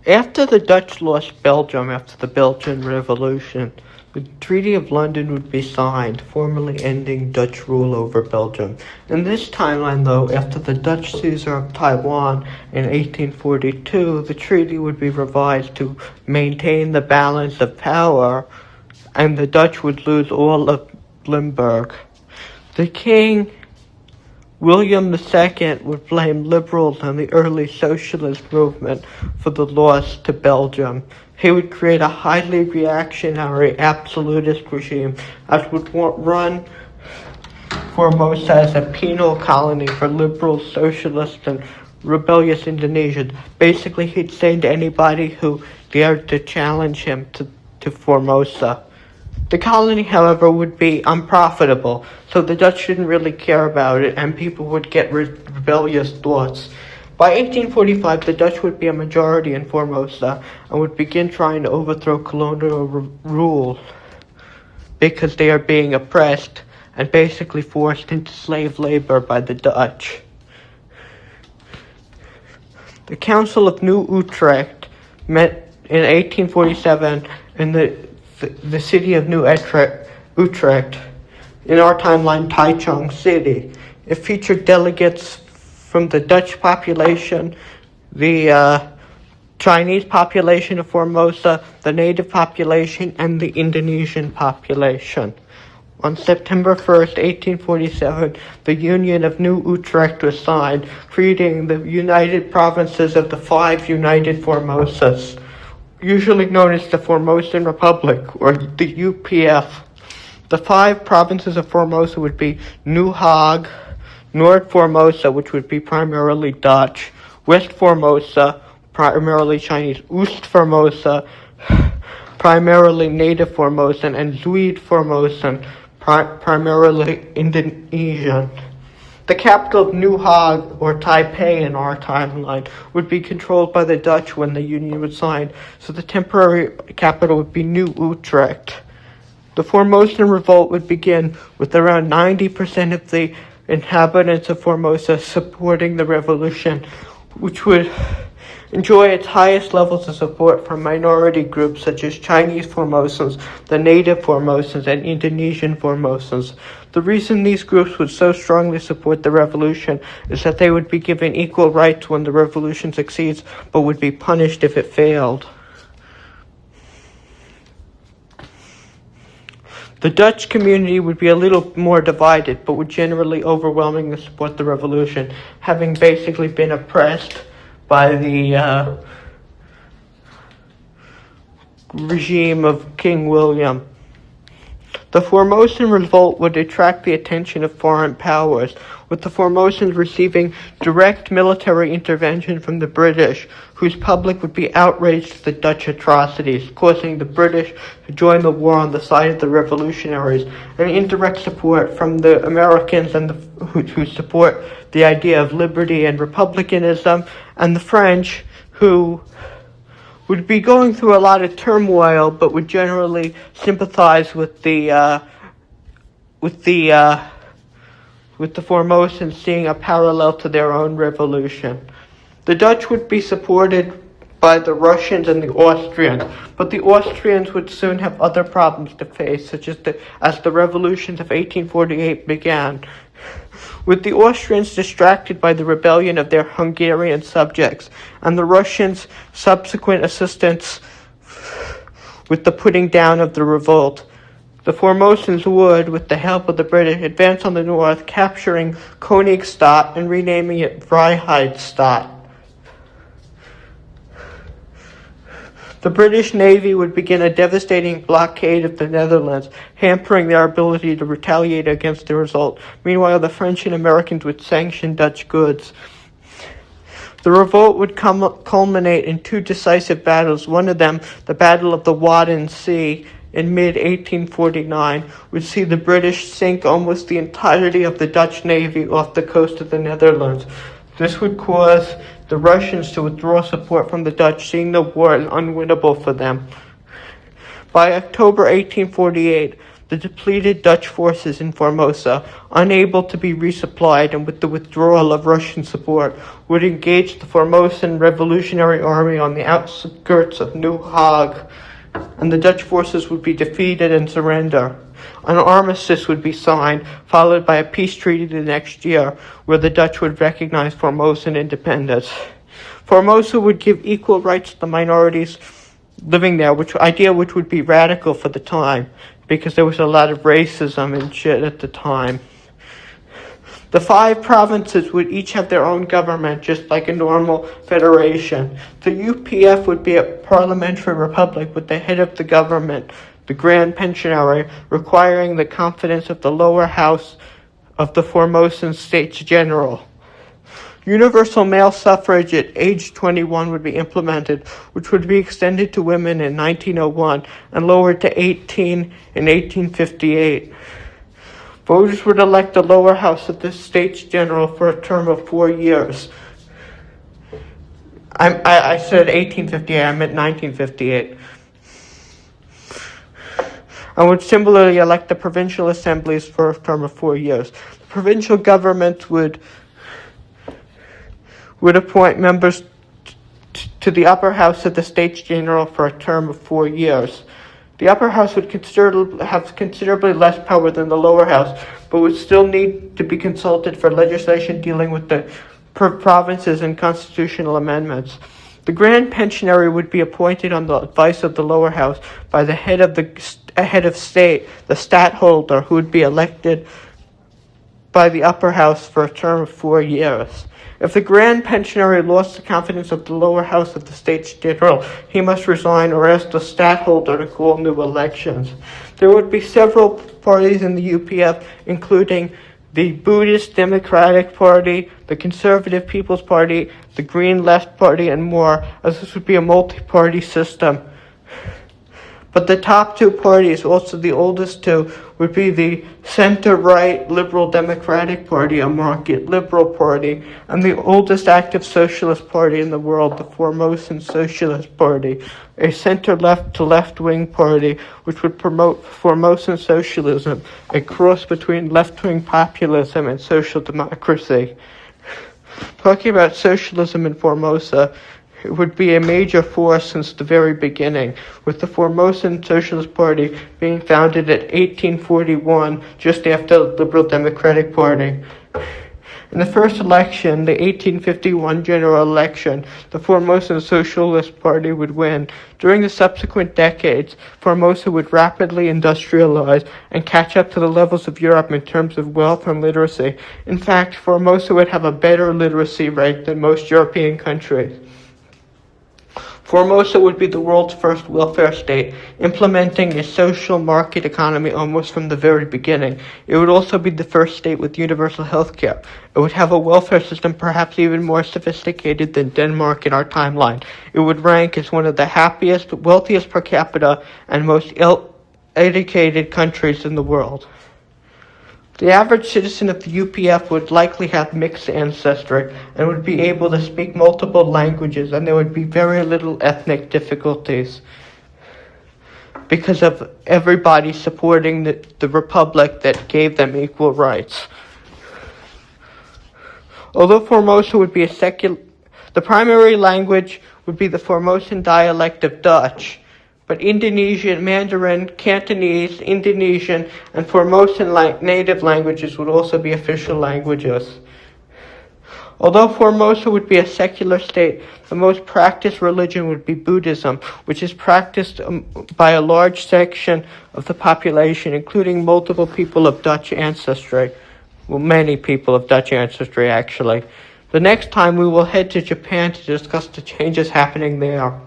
After the Dutch lost Belgium after the Belgian Revolution, the Treaty of London would be signed, formally ending Dutch rule over Belgium. In this timeline, though, after the Dutch seizure of Taiwan in 1842, the treaty would be revised to maintain the balance of power, and the Dutch would lose all of Limburg. The King, William II, would blame liberals and the early socialist movement for the loss to Belgium. He would create a highly reactionary absolutist regime that would run Formosa as a penal colony for liberal, socialist, and rebellious Indonesians. Basically, he'd say to anybody who dared to challenge him to Formosa. The colony, however, would be unprofitable, so the Dutch didn't really care about it, and people would get rebellious thoughts. By 1845, the Dutch would be a majority in Formosa and would begin trying to overthrow colonial rule because they are being oppressed and basically forced into slave labor by the Dutch. The Council of New Utrecht met in 1847 in the city of New Utrecht, in our timeline, Taichung City. It featured delegates from the Dutch population, the Chinese population of Formosa, the native population, and the Indonesian population. On September 1st, 1847, the Union of New Utrecht was signed, creating the United Provinces of the Five United Formosas, usually known as the Formosan Republic, or the UPF. The five provinces of Formosa would be New Hague, North Formosa, which would be primarily Dutch, West Formosa, primarily Chinese, Oost Formosa, primarily native Formosan, and Zuid Formosan, primarily Indonesian. The capital of New Hague, or Taipei in our timeline, would be controlled by the Dutch when the Union was signed, so the temporary capital would be New Utrecht. The Formosan revolt would begin with around 90% of the inhabitants of Formosa supporting the revolution, which would enjoy its highest levels of support from minority groups such as Chinese Formosans, the native Formosans, and Indonesian Formosans. The reason these groups would so strongly support the revolution is that they would be given equal rights when the revolution succeeds, but would be punished if it failed. The Dutch community would be a little more divided, but would generally overwhelmingly support the revolution, having basically been oppressed by the regime of King William. The Formosan revolt would attract the attention of foreign powers, with the Formosans receiving direct military intervention from the British, whose public would be outraged at the Dutch atrocities, causing the British to join the war on the side of the revolutionaries, and indirect support from the Americans and who support the idea of liberty and republicanism, and the French, who would be going through a lot of turmoil, but would generally sympathize with the Formosans, seeing a parallel to their own revolution. The Dutch would be supported by the Russians and the Austrians, but the Austrians would soon have other problems to face, such as the revolutions of 1848 began. With the Austrians distracted by the rebellion of their Hungarian subjects, and the Russians' subsequent assistance with the putting down of the revolt, the Formosans would, with the help of the British, advance on the north, capturing Koningsstad and renaming it Vrijheidstad. The British Navy would begin a devastating blockade of the Netherlands, hampering their ability to retaliate against the result. Meanwhile, the French and Americans would sanction Dutch goods. The revolt would culminate in two decisive battles. One of them, the Battle of the Wadden Sea, in mid-1849, would see the British sink almost the entirety of the Dutch Navy off the coast of the Netherlands. This would cause the Russians to withdraw support from the Dutch, seeing the war as unwinnable for them. By October 1848, the depleted Dutch forces in Formosa, unable to be resupplied and with the withdrawal of Russian support, would engage the Formosan Revolutionary Army on the outskirts of New Hague, and the Dutch forces would be defeated and surrender. An armistice would be signed, followed by a peace treaty the next year, where the Dutch would recognize Formosan independence. Formosa would give equal rights to the minorities living there, which would be radical for the time, because there was a lot of racism and shit at the time. The 5 provinces would each have their own government, just like a normal federation. The UPF would be a parliamentary republic with the head of the government, the Grand Pensionary, requiring the confidence of the lower house of the Formosan States General. Universal male suffrage at age 21 would be implemented, which would be extended to women in 1901 and lowered to 18 in 1858. Voters would elect the lower house of the States General for a term of 4 years. I said 1858, I meant 1958. And would similarly elect the provincial assemblies for a term of 4 years. The provincial government would appoint members to the upper house of the States General for a term of 4 years. The upper house would have considerably less power than the lower house, but would still need to be consulted for legislation dealing with the provinces and constitutional amendments. The Grand Pensionary would be appointed on the advice of the lower house by the head of state, the stadtholder, who would be elected by the upper house for a term of 4 years. If the Grand Pensionary lost the confidence of the lower house of the States General, he must resign or ask the stadtholder to call new elections. There would be several parties in the UPF, including the Buddhist Democratic Party, the Conservative People's Party, the Green Left Party, and more, as this would be a multi-party system. But the top 2 parties, also the oldest 2, would be the center-right Liberal Democratic Party, a market liberal party, and the oldest active socialist party in the world, the Formosan Socialist Party, a center-left to left-wing party which would promote Formosan socialism, a cross between left-wing populism and social democracy. Talking about socialism in Formosa, it would be a major force since the very beginning, with the Formosan Socialist Party being founded at 1841, just after the Liberal Democratic Party. In the first election, the 1851 general election, the Formosan Socialist Party would win. During the subsequent decades, Formosa would rapidly industrialize and catch up to the levels of Europe in terms of wealth and literacy. In fact, Formosa would have a better literacy rate than most European countries. Formosa would be the world's first welfare state, implementing a social market economy almost from the very beginning. It would also be the first state with universal health care. It would have a welfare system perhaps even more sophisticated than Denmark in our timeline. It would rank as one of the happiest, wealthiest per capita, and most educated countries in the world. The average citizen of the UPF would likely have mixed ancestry and would be able to speak multiple languages, and there would be very little ethnic difficulties because of everybody supporting the republic that gave them equal rights. Although Formosa would be the primary language would be the Formosan dialect of Dutch, but Indonesian, Mandarin, Cantonese, Indonesian, and Formosan native languages would also be official languages. Although Formosa would be a secular state, the most practiced religion would be Buddhism, which is practiced by a large section of the population, including multiple people of Dutch ancestry. Well, many people of Dutch ancestry, actually. The next time we will head to Japan to discuss the changes happening there.